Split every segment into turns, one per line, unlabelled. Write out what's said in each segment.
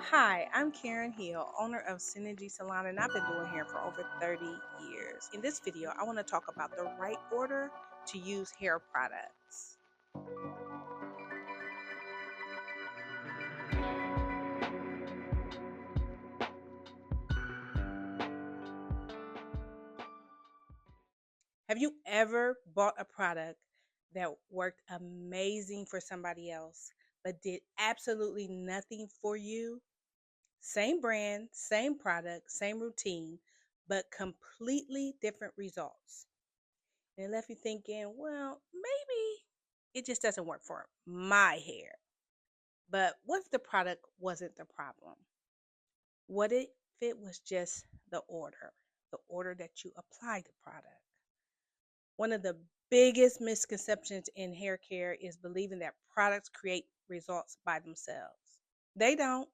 Hi, I'm Karen Hill, owner of Synergy Salon, and I've been doing hair for over 30 years. In this video, I want to talk about the right order to use hair products. Have you ever bought a product that worked amazing for somebody else, but did absolutely nothing for you? Same brand, same product, same routine, but completely different results. And it left you thinking, well, maybe it just doesn't work for my hair. But what if the product wasn't the problem? What if it was just the order that you apply the product? One of the biggest misconceptions in hair care is believing that products create results by themselves. They don't.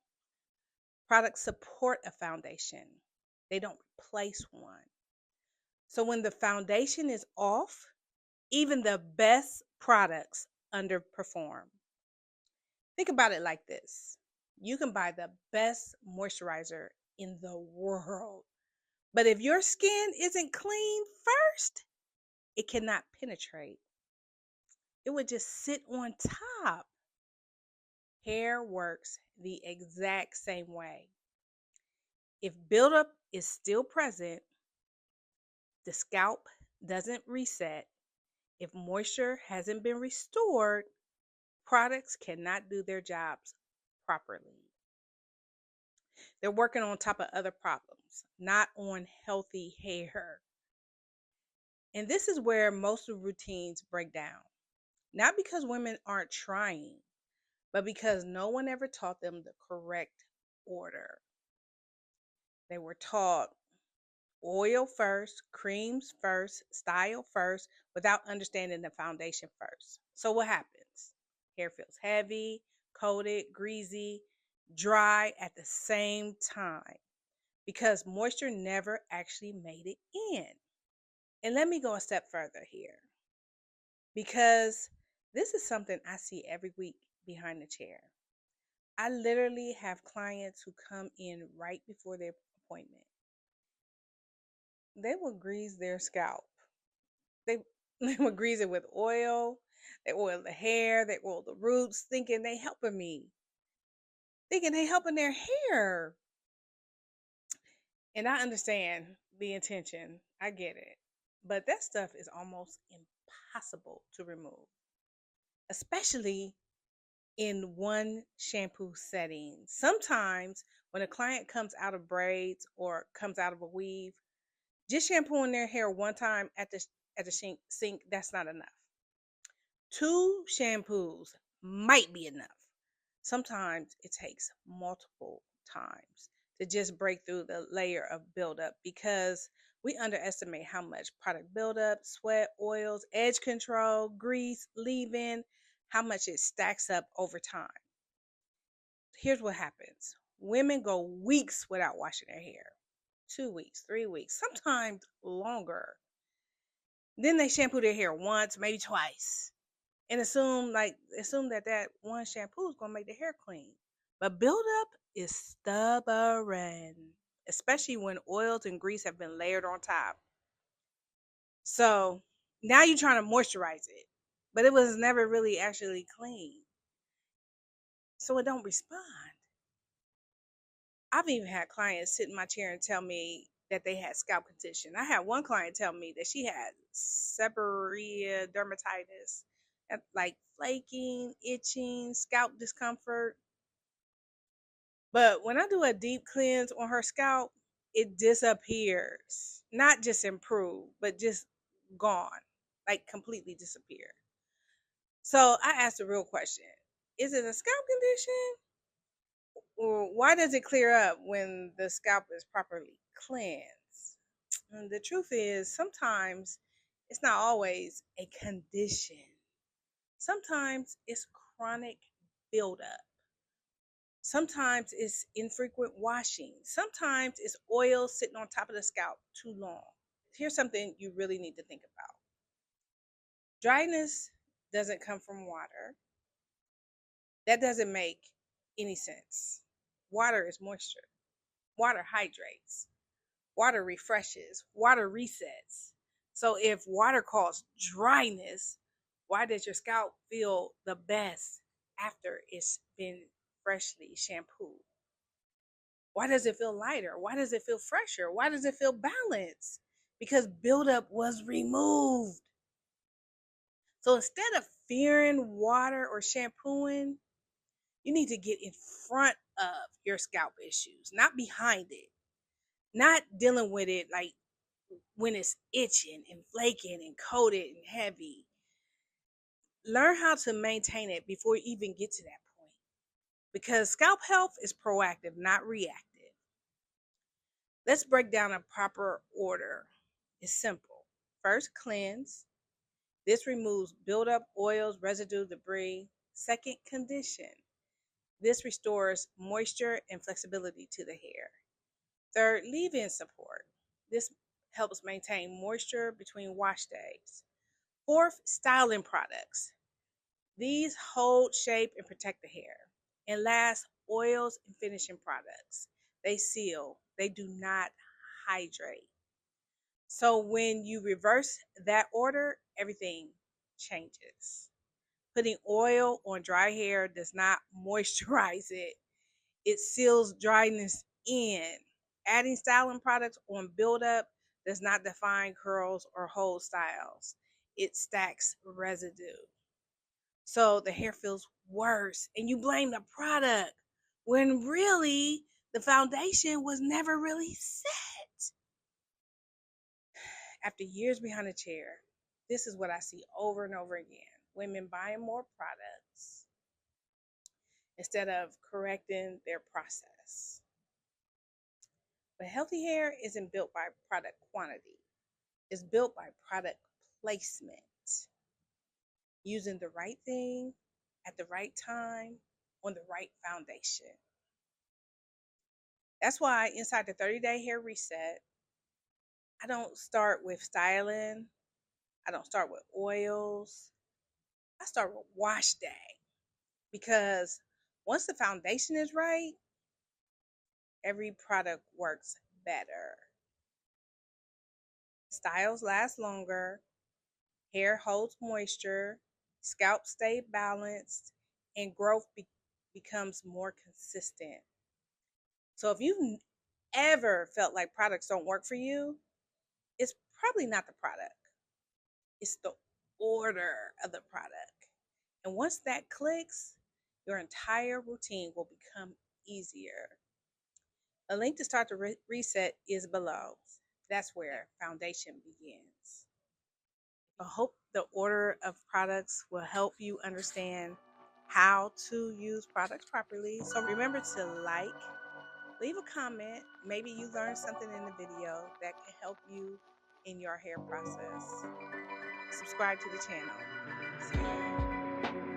Products support a foundation, they don't replace one. So when the foundation is off, even the best products underperform. Think about it like this: you can buy the best moisturizer in the world, but if your skin isn't clean first, it cannot penetrate. It would just sit on top. Hair works the exact same way. If buildup is still present, the scalp doesn't reset, if moisture hasn't been restored, products cannot do their jobs properly. They're working on top of other problems, not on healthy hair. And this is where most of routines break down. Not because women aren't trying, but because no one ever taught them the correct order. They were taught oil first, creams first, style first, without understanding the foundation first. So what happens? Hair feels heavy, coated, greasy, dry at the same time because moisture never actually made it in. And let me go a step further here because this is something I see every week behind the chair. I literally have clients who come in right before their appointment. They will grease their scalp. They, they will grease it with oil. They oil the hair. They oil the roots, thinking they helping me, thinking they helping their hair. And I understand the intention. I get it. But that stuff is almost impossible to remove, especially in one shampoo setting. Sometimes when a client comes out of braids or comes out of a weave, just shampooing their hair one time at the sink, that's not enough. Two shampoos might be enough. Sometimes it takes multiple times to just break through the layer of buildup because we underestimate how much product buildup, sweat, oils, edge control, grease, leave-in, how much it stacks up over time. Here's what happens: women go weeks without washing their hair, 2 weeks, 3 weeks, sometimes longer. Then they shampoo their hair once, maybe twice, and assume that that one shampoo is gonna make the hair clean. But buildup is stubborn, especially when oils and grease have been layered on top. So now you're trying to moisturize it, but it was never really actually clean, so it don't respond. I've even had clients sit in my chair and tell me that they had scalp condition. I had one client tell me that she had seborrhea dermatitis, like flaking, itching, scalp discomfort. But when I do a deep cleanse on her scalp, it disappears. Not just improve, but just gone, like completely disappear. So I asked the real question: is it a scalp condition? Or why does it clear up when the scalp is properly cleansed? And the truth is, sometimes it's not always a condition. Sometimes it's chronic buildup. Sometimes it's infrequent washing. Sometimes it's oil sitting on top of the scalp too long. Here's something you really need to think about: dryness doesn't come from water. That doesn't make any sense. water is moisture. Water hydrates. Water refreshes. Water resets. So if water causes dryness, why does your scalp feel the best after it's been freshly shampooed? Why does it feel lighter? Why does it feel fresher? Why does it feel balanced? Because buildup was removed. So instead of fearing water or shampooing, you need to get in front of your scalp issues, not behind it, not dealing with it like when it's itching and flaking and coated and heavy. Learn how to maintain it before you even get to that point, because scalp health is proactive, not reactive. Let's break down a proper order. It's simple. First, cleanse. This removes buildup, oils, residue, debris. Second, condition. This restores moisture and flexibility to the hair. Third, leave-in support. This helps maintain moisture between wash days. Fourth, styling products. These hold shape and protect the hair. And last, oils and finishing products. They seal, they do not hydrate. So when you reverse that order, everything changes. Putting oil on dry hair does not moisturize it, it seals dryness in. Adding styling products on buildup does not define curls or hold styles, it stacks residue. So the hair feels worse, and you blame the product when really the foundation was never really set. After years behind a chair, this is what I see over and over again. Women buying more products instead of correcting their process. But healthy hair isn't built by product quantity. It's built by product placement. Using the right thing at the right time on the right foundation. That's why inside the 30-day hair reset, I don't start with styling. I don't start with oils. I start with wash day. Because once the foundation is right, every product works better. Styles last longer, hair holds moisture, scalp stay balanced, and growth becomes more consistent. So if you've ever felt like products don't work for you, it's probably not the product. It's the order of the product. And once that clicks, your entire routine will become easier. A link to start the reset is below. That's where foundation begins. I hope the order of products will help you understand how to use products properly. So remember to like, leave a comment. Maybe you learned something in the video that can help you in your hair process. Subscribe to the channel. See you.